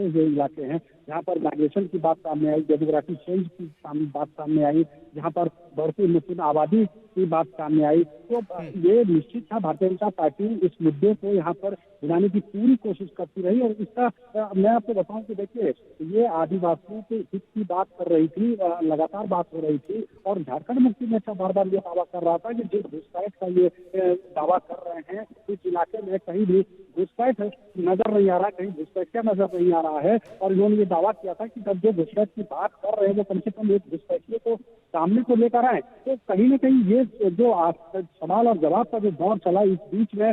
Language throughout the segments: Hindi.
बसे हुए इलाके हैं, जहाँ पर माइग्रेशन की बात सामने आई, डेमोग्राफिक चेंज की बात सामने आई, जहाँ पर बढ़ती मुस्लिम आबादी की बात सामने आई, तो ये निश्चित था भारतीय जनता पार्टी इस मुद्दे को यहाँ पर हिलाने की पूरी कोशिश करती रही। और इसका मैं आपको बताऊं कि देखिए, ये आदिवासियों के हित की बात कर रही थी, लगातार बात हो रही थी, और झारखंड मुक्ति मोर्चा बार बार ये दावा कर रहा था कि जिस घुसपैठ का ये दावा कर रहे हैं, इस इलाके में कहीं भी घुसपैठ नजर नहीं आ रहा, कहीं घुसपैठिया नजर नहीं आ रहा है। और इन्होंने ये दावा किया था कि जब जो घुसपैठ की बात कर रहे हैं वो कम से कम एक घुसपैठिए को सामने को लेकर आए। तो कहीं न कहीं ये जो सवाल और जवाब का जो दौर चला, इस बीच में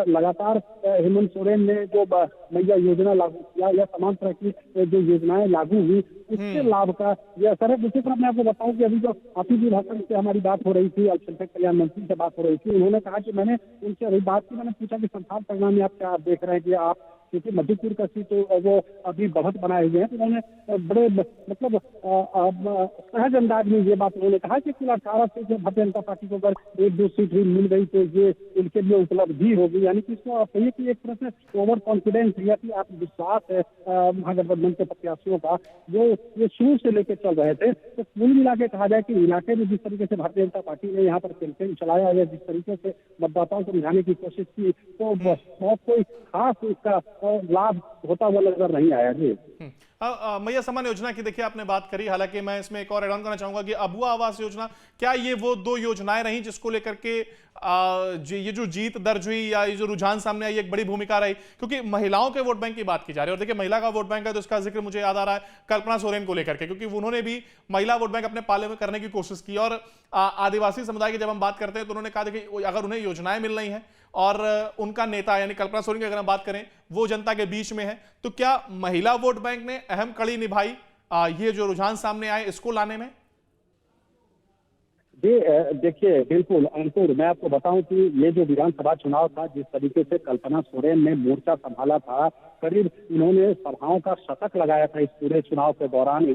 लगातार हेमंत सोरेन ने जो मैया योजना लागू किया या तमाम तरह की जो योजनाएं लागू हुई, उसके लाभ का ये असर है। दूसरी तरफ मैं आपको बताऊं कि अभी जो हाफिजुल हसन से हमारी बात हो रही थी, अल्पसंख्यक कल्याण मंत्री से बात हो रही थी, उन्होंने कहा कि मैंने उनसे अभी बात की, मैंने पूछा कि संथाल परगना में आप क्या देख रहे हैं कि आप, क्योंकि मध्यपुर का सीट तो वो अभी बढ़त बनाए हुए हैं, तो उन्होंने बड़े मतलब सहज अंदाज में ये बात उन्होंने कहा कि कुल 18 सीट भारतीय जनता पार्टी को अगर 1-2 सीट भी मिल गई तो ये इनके लिए उपलब्धि होगी। यानी कि इसको आप कहिए कि एक तरह से ओवर कॉन्फिडेंस या कि आत्मविश्वास है महागठबंधन के प्रत्याशियों का, जो ये शुरू से लेकर चल रहे थे। तो कुल मिला के कहा जाए कि इलाके में जिस तरीके से भारतीय जनता पार्टी ने यहाँ पर कैंपेन चलाया या जिस तरीके से मतदाताओं को रिझाने की कोशिश की, तो बहुत कोई खास इसका लाभ होता हुआ नजर नहीं आया। जी मैया सम्मान योजना की देखिए आपने बात करी, हालांकि मैं इसमें एक और ऐड ऑन करना चाहूंगा कि अबुआ आवास योजना, क्या ये वो 2 योजनाएं रही जिसको लेकर के ये जो जीत दर्ज हुई या ये जो रुझान सामने आई, एक बड़ी भूमिका रही? क्योंकि महिलाओं के वोट बैंक की बात की जा रही है, और देखिए महिला का वोट बैंक है तो इसका जिक्र मुझे याद आ रहा है कल्पना सोरेन को लेकर के, क्योंकि उन्होंने भी महिला वोट बैंक अपने पाले में करने की कोशिश की। और आदिवासी समुदाय की जब हम बात करते हैं तो उन्होंने कहा देखिए अगर उन्हें योजनाएं मिल रही हैं और उनका नेता यानी कल्पना सोरेन की अगर हम बात करें वो जनता के बीच में है, तो क्या महिला वोट बैंक ने अहम कड़ी निभाई ये जो रुझान सामने आए इसको लाने में? जी देखिए, बिल्कुल अंकुर, मैं आपको बताऊं कि ये जो विधानसभा चुनाव था, जिस तरीके से कल्पना सोरेन ने मोर्चा संभाला था, करीब इन्होंने सभाओं का शतक लगाया था इस पूरे चुनाव के दौरान।